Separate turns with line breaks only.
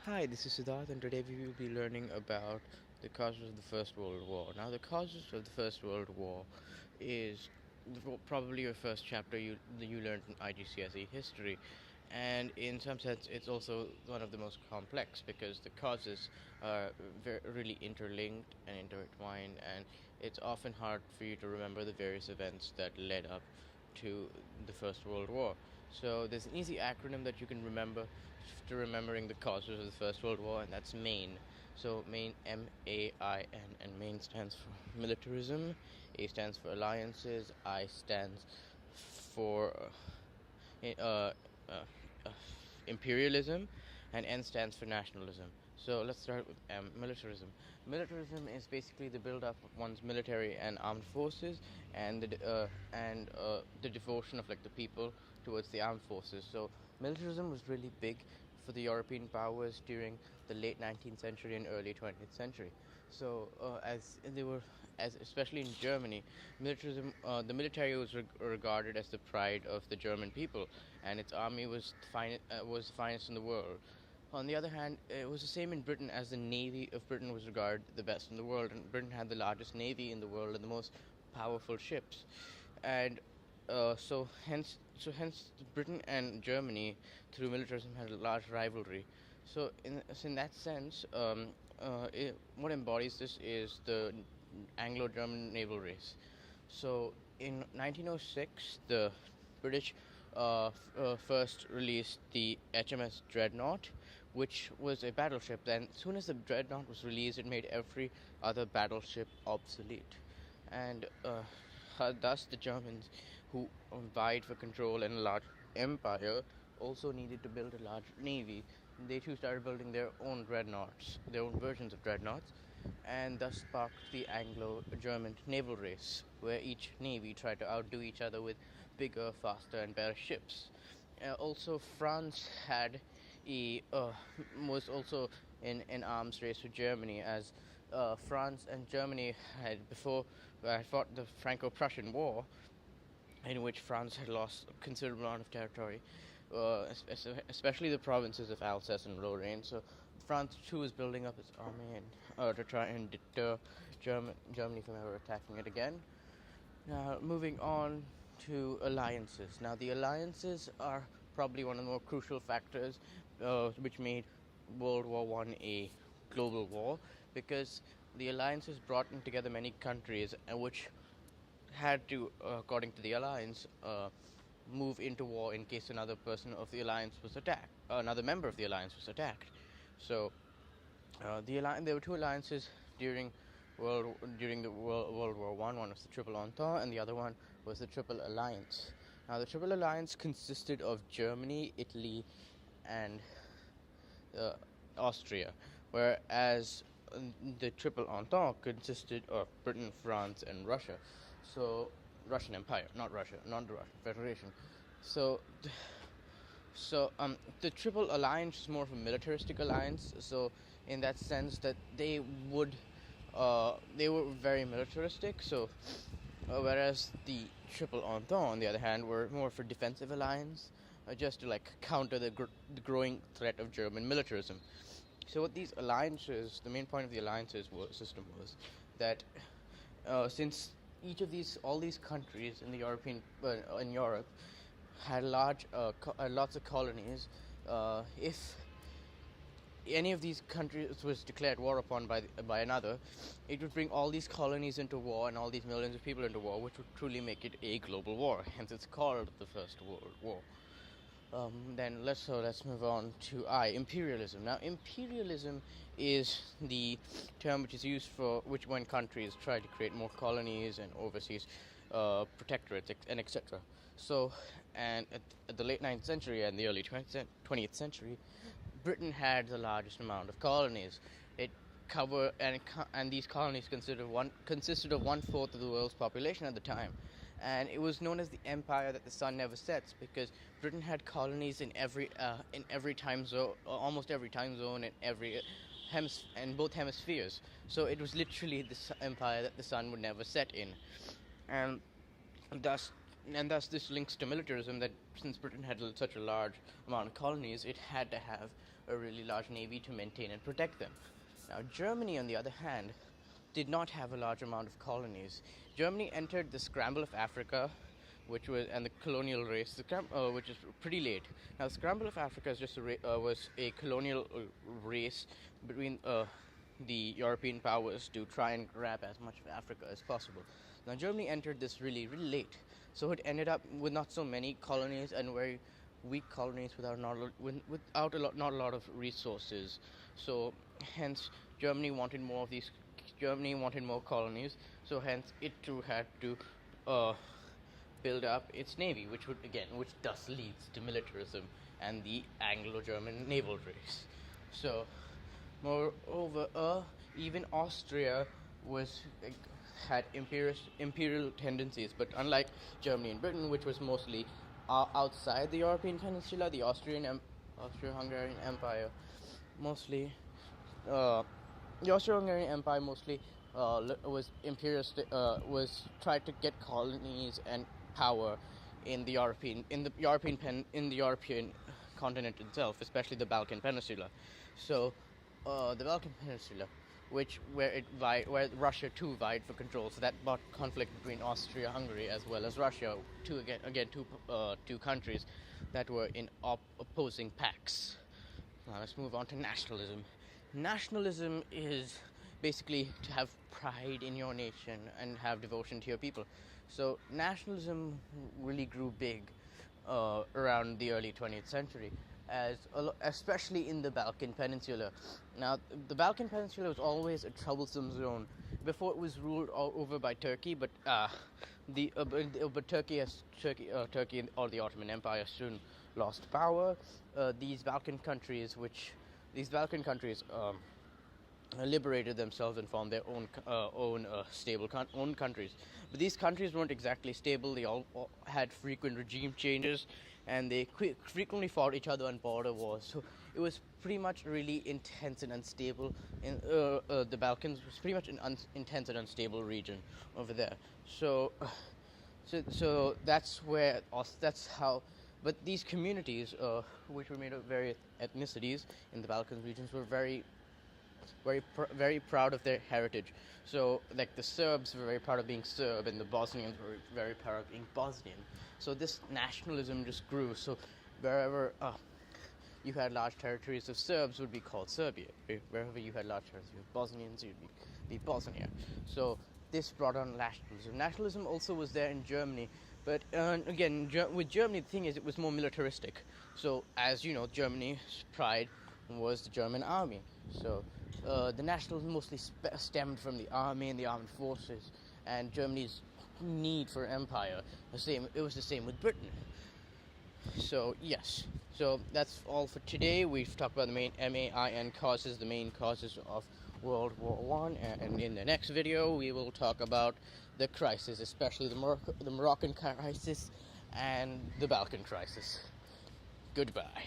Hi, this is Siddharth, and today we will be learning about the causes of the First World War. Now, the causes of the First World War is probably your first chapter you learned in IGCSE history, and in some sense, it's also one of the most complex because the causes are really interlinked and intertwined, and it's often hard for you to remember the various events that led up to the First World War. So there's an easy acronym that you can remember to remembering the causes of the First World War, and that's MAIN. So MAIN, MAIN, and MAIN stands for militarism, A stands for alliances, I stands for uh, uh, uh, imperialism, and N stands for nationalism. So let's start with militarism. Militarism is basically the build-up of one's military and armed forces, and the devotion of like the people towards the armed forces. So militarism was really big for the European powers during the late 19th century and early 20th century. So as they were, as especially in Germany, the military was regarded as the pride of the German people, and its army was the finest in the world. On the other hand, it was the same in Britain, as the navy of Britain was regarded the best in the world, and Britain had the largest navy in the world and the most powerful ships. And hence Britain and Germany through militarism had a large rivalry. So in that sense, what embodies this is the Anglo-German naval race. So in 1906, the British first released the HMS Dreadnought, which was a battleship. Then, as soon as the Dreadnought was released, it made every other battleship obsolete, and thus the Germans, who vied for control in a large empire, also needed to build a large navy. They too started building their own dreadnoughts, their own versions of dreadnoughts, and thus sparked the Anglo-German naval race, where each navy tried to outdo each other with bigger, faster, and better ships. Also, France had a was also in an arms race with Germany, as France and Germany had before fought the Franco-Prussian War, in which France had lost a considerable amount of territory, especially the provinces of Alsace and Lorraine. So France too was building up its army to try and deter Germany from ever attacking it again. Now, moving on to alliances. Now, the alliances are probably one of the more crucial factors which made World War One a global war, because the alliances brought in together many countries, which had to, according to the alliance, move into war in case another person of the alliance was attacked, another member of the alliance was attacked. So there were two alliances during during the World War One. One was the Triple Entente, and the other one was the Triple Alliance. Now, the Triple Alliance consisted of Germany, Italy, and uh, Austria, whereas the Triple Entente consisted of Britain, France, and Russia. So, Russian Empire, not Russia, not the Russian Federation. So, the Triple Alliance is more of a militaristic alliance. So, in that sense, that they were very militaristic. So, whereas the Triple Entente, on the other hand, were more of a defensive alliance, just to like counter the growing threat of German militarism. So, what these alliances, the main point of the system was that since all these countries in the in Europe had lots of colonies. If any of these countries was declared war upon by another, it would bring all these colonies into war and all these millions of people into war, which would truly make it a global war. Hence, it's called the First World War. Then let's move on to imperialism. Now, imperialism is the term which is used for which when countries try to create more colonies and overseas protectorates and etc. So, and at the late 19th century and the early 20th century, Britain had the largest amount of colonies. It covered and these colonies consisted of one fourth of the world's population at the time, and it was known as the empire that the sun never sets, because Britain had colonies in every time zone, almost every time zone, in in both hemispheres. So it was literally the empire that the sun would never set in, and thus and thus this links to militarism, that since Britain had such a large amount of colonies, it had to have a really large navy to maintain and protect them. Now, Germany, on the other hand, did not have a large amount of colonies. Germany entered the scramble of Africa, and the colonial race, which is pretty late. Now, the scramble of Africa is was a colonial race between the European powers to try and grab as much of Africa as possible. Now, Germany entered this really, really late, so it ended up with not so many colonies and very weak colonies without not a lot of resources. So, hence, Germany wanted more of these. Germany wanted more colonies, so hence it too had to build up its navy, which thus leads to militarism and the Anglo-German naval race. So, moreover, even Austria had imperial tendencies, but unlike Germany and Britain, which was mostly outside the European peninsula, the Austro-Hungarian Empire mostly was imperialist, was tried to get colonies and power in the European continent itself, especially the Balkan Peninsula. So, the Balkan Peninsula, where Russia too vied for control. So that brought conflict between Austria-Hungary as well as Russia, two countries that were in opposing pacts. Now let's move on to nationalism. Nationalism is basically to have pride in your nation and have devotion to your people. So nationalism really grew big around the early 20th century, especially in the Balkan Peninsula. Now, the Balkan Peninsula was always a troublesome zone before it was ruled all over by Turkey, but Turkey or the Ottoman Empire soon lost power. These Balkan countries liberated themselves and formed their own stable countries. But these countries weren't exactly stable. They all had frequent regime changes, and they frequently fought each other on border wars. So it was pretty much really intense and unstable. The Balkans was pretty much an intense and unstable region over there. So that's how. But these communities, which were made of various ethnicities in the Balkan regions, were very proud of their heritage. So, like, the Serbs were very proud of being Serb, and the Bosnians were very proud of being Bosnian. So this nationalism just grew. So wherever you had large territories of Serbs would be called Serbia. Wherever you had large territories of Bosnians, you'd be Bosnia. So this brought on nationalism. Nationalism also was there in Germany. But again, with Germany, the thing is, it was more militaristic. So, as you know, Germany's pride was the German army. So, the nationalism mostly stemmed from the army and the armed forces, and Germany's need for empire. It was the same with Britain. So, yes. So, that's all for today. We've talked about the main main causes of World War I, and in the next video we will talk about the crisis, especially the Moroccan crisis and the Balkan crisis. Goodbye.